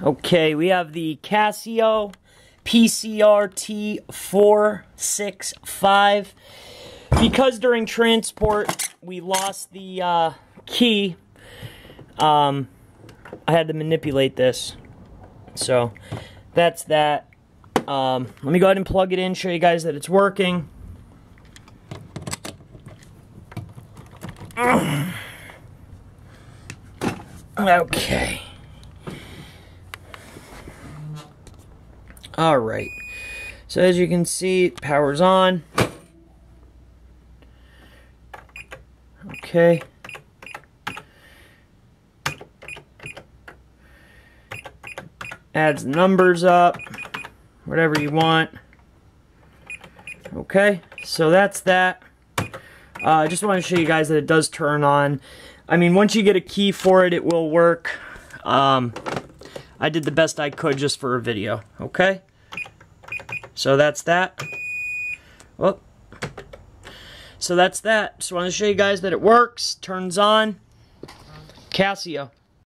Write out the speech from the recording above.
Okay, we have the Casio PCR T465. Because during transport we lost the key, I had to manipulate this. So that's that. Let me go ahead and plug it in, show you guys that it's working. Okay. Alright. So as you can see, power's on. Okay. Adds numbers up. Whatever you want. Okay. So that's that. I just want to show you guys that it does turn on. I mean, once you get a key for it, it will work. I did the best I could just for a video, okay? So that's that. Well, so that's that. Just want to show you guys that it works, turns on. Casio.